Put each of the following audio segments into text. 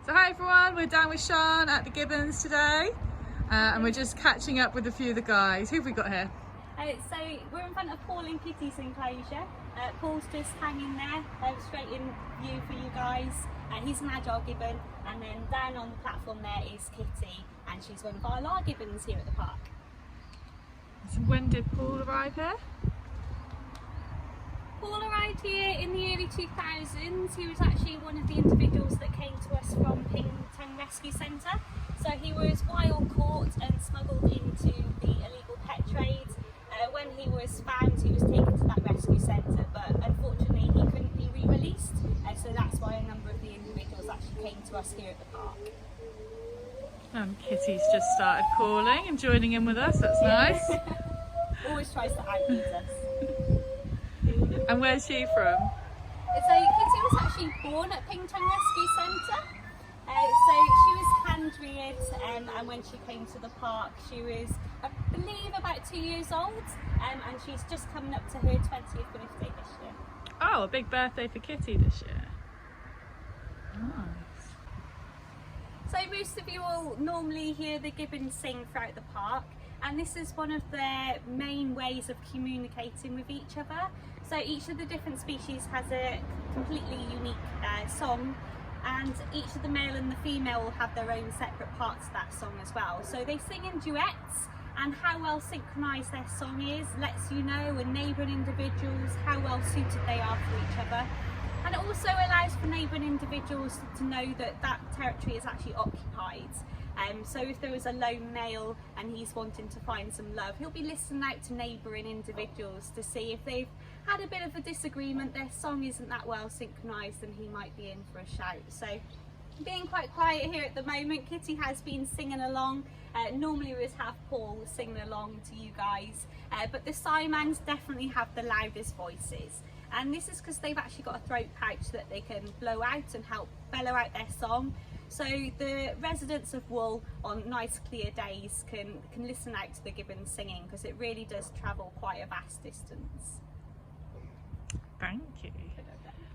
So hi everyone, we're down with Sian at the Gibbons today and we're just catching up with a few of the guys. Who have we got here? So we're in front of Paul and Kitty's enclosure. Paul's just hanging there, straight in view for you guys. He's an adult gibbon, and then down on the platform there is Kitty, and she's one of our large gibbons here at the park. So when did Paul arrive here? Paul arrived here in the early 2000s. He was actually one of the individuals that came to us from Pingtung Rescue Centre. So he was wild caught and smuggled into the illegal pet trade. When he was found, he was taken to that rescue centre, but unfortunately he couldn't be re-released, and so that's why a number of the individuals actually came to us here at the park. And Kitty's just started calling and joining in with us, that's nice. Always tries to outbeat us. And where's she from? So Kitty was actually born at Pingtung Rescue Centre. So she was hand-reared, and when she came to the park she was, I believe, about 2 years old, and she's just coming up to her 20th birthday this year. Oh, a big birthday for Kitty this year. Nice. So most of you will normally hear the gibbons sing throughout the park, and this is one of their main ways of communicating with each other. So each of the different species has a completely unique song, and each of the male and the female will have their own separate parts of that song as well. So they sing in duets, and how well synchronised their song is lets you know, and neighbouring individuals, how well suited they are for each other. And it also allows for neighbouring individuals to know that that territory is actually occupied. So if there was a lone male and he's wanting to find some love, he'll be listening out to neighbouring individuals to see if they've had a bit of a disagreement, their song isn't that well synchronised, and he might be in for a shout. So being quite quiet here at the moment. Kitty has been singing along. Normally we always have Paul singing along to you guys, but the Siamans definitely have the loudest voices. And this is because they've actually got a throat pouch that they can blow out and help bellow out their song. So the residents of Wool on nice clear days can listen out to the gibbons singing, because it really does travel quite a vast distance. Thank you.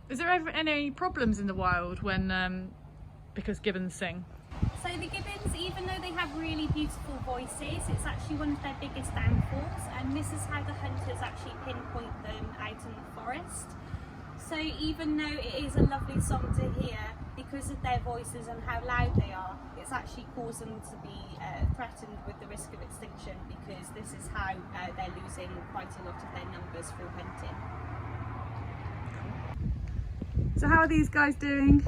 Is there ever any problems in the wild when because gibbons sing? So the gibbons, even though they have really beautiful voices, it's actually one of their biggest downfalls, and this is how the hunters actually pinpoint them out in the forest. So even though it is a lovely song to hear, because of their voices and how loud they are, it's actually caused them to be threatened with the risk of extinction, because this is how they're losing quite a lot of their numbers through hunting. So how are these guys doing?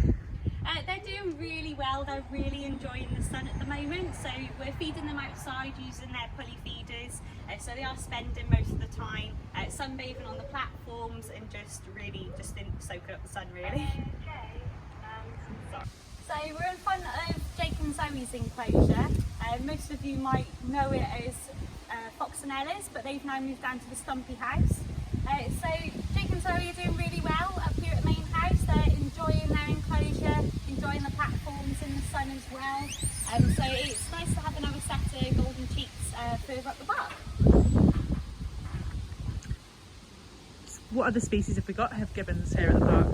They're doing really well. They're really enjoying the sun at the moment, so we're feeding them outside using their pulley feeders, so they are spending most of the time sunbathing on the platforms and just soaking up the sun really. So we're in front of Jake and Zoe's enclosure. Most of you might know it as Fox and Ella's, but they've now moved down to the Stumpy house. So Jake and Zoe are doing really well up here at the main house. They're enjoying their enclosure, enjoying the platforms in the sun as well. So it's nice to have another set of golden cheeks further up the park. What other species have we got have gibbons here at the park?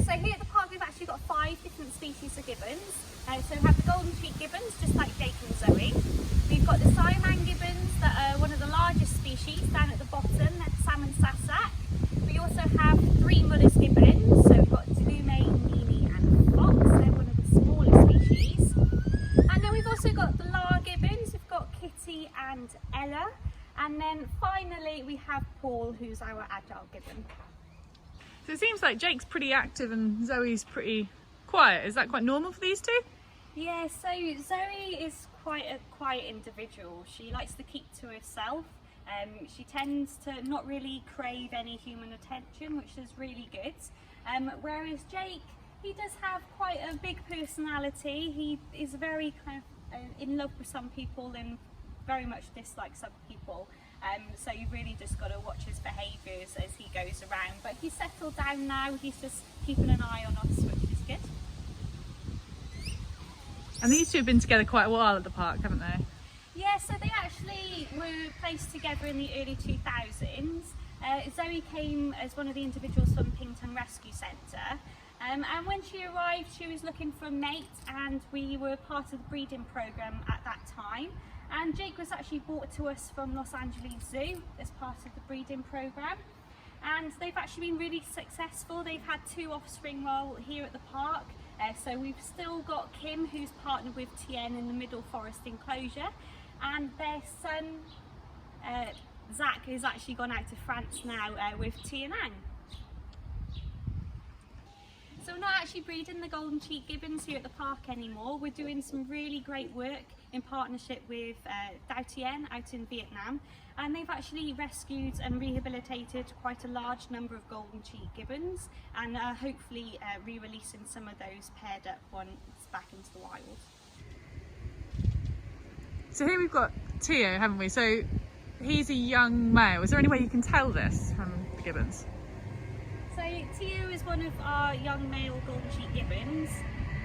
So here at the park we've actually got 5 different species of gibbons. So we have the golden cheek gibbons, just like Jake and Zoe. We've got the Siaman gibbons that are one of the largest species down at the bottom, they're salmon sasak. We also have 3 Muller's gibbons, so we've got Tulume, Mimi and Fox, they're one of the smaller species. And then we've also got the large gibbons, we've got Kitty and Ella. And then finally we have Paul, who's our adult gibbon. So it seems like Jake's pretty active and Zoe's pretty quiet. Is that quite normal for these two? Yeah, so Zoe is quite a quiet individual. She likes to keep to herself. She tends to not really crave any human attention, which is really good. Whereas Jake, he does have quite a big personality. He is very kind of in love with some people and very much dislikes other people. So you really just got to watch his behaviours as he goes around. But he's settled down now. He's just keeping an eye on us, which is good. And these two have been together quite a while at the park, haven't they? Yeah, so they actually were placed together in the early 2000s. Zoe came as one of the individuals from Pingtung Rescue Centre, And when she arrived, she was looking for a mate, and we were part of the breeding program at that time. And Jake was actually brought to us from Los Angeles Zoo as part of the breeding program. And they've actually been really successful. They've had 2 offspring while here at the park. So we've still got Kim, who's partnered with Sian in the Middle Forest enclosure, and their son Zach has actually gone out to France now with Tia Nang. So we're not actually breeding the golden cheek gibbons here at the park anymore. We're doing some really great work in partnership with Tien out in Vietnam, and they've actually rescued and rehabilitated quite a large number of golden cheek gibbons, and hopefully re-releasing some of those paired up ones back into the wild. So here we've got Teo, haven't we? So he's a young male. Is there any way you can tell this from the gibbons? So Teo is one of our young male golden cheek gibbons.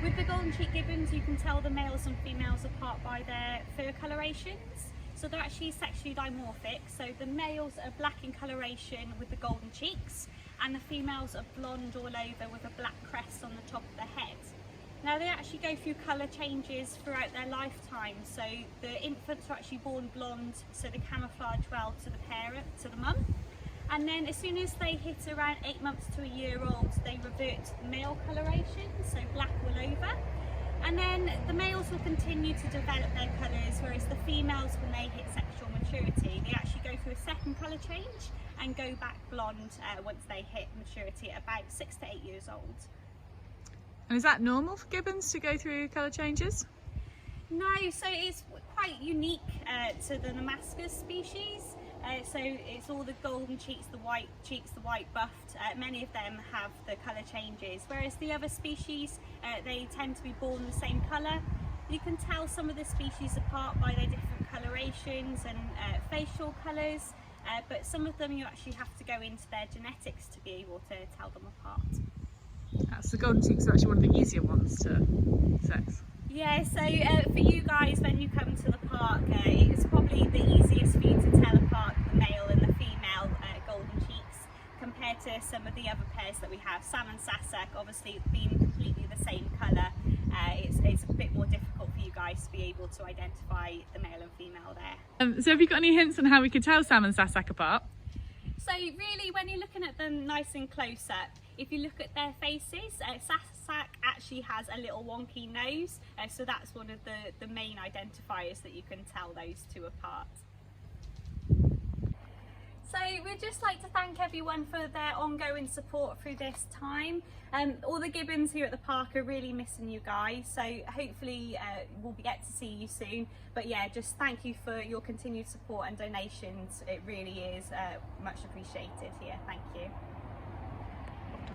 With the golden cheek gibbons, you can tell the males and females apart by their fur colorations. So they're actually sexually dimorphic. So the males are black in coloration with the golden cheeks, and the females are blonde all over with a black crest on the top of the head. Now they actually go through colour changes throughout their lifetime. So the infants are actually born blonde, so they camouflage well to the parent, to the mum. And then as soon as they hit around 8 months to a year old, they revert to the male coloration, so black all over. And then the males will continue to develop their colours, whereas the females, when they hit sexual maturity, they actually go through a second colour change and go back blonde once they hit maturity at about 6 to 8 years old. And is that normal for gibbons to go through colour changes? No, so it's quite unique to the Namaska species. So it's all the golden cheeks, the white buffed. Many of them have the colour changes, whereas the other species, they tend to be born the same colour. You can tell some of the species apart by their different colorations and facial colours, but some of them you actually have to go into their genetics to be able to tell them apart. So the golden cheeks are actually one of the easier ones to sex. Yeah, so for you guys, when you come to the park, it's probably the easiest for you to tell apart the male and the female golden cheeks compared to some of the other pairs that we have. Sam and Sasak, obviously being completely the same colour, it's a bit more difficult for you guys to be able to identify the male and female there. So have you got any hints on how we could tell Sam and Sasak apart? So really, when you're looking at them nice and close up, if you look at their faces, Sasak actually has a little wonky nose, so that's one of the main identifiers that you can tell those two apart. So we'd just like to thank everyone for their ongoing support through this time. All the gibbons here at the park are really missing you guys, so hopefully we'll get to see you soon. But yeah, just thank you for your continued support and donations. It really is much appreciated here. Thank you.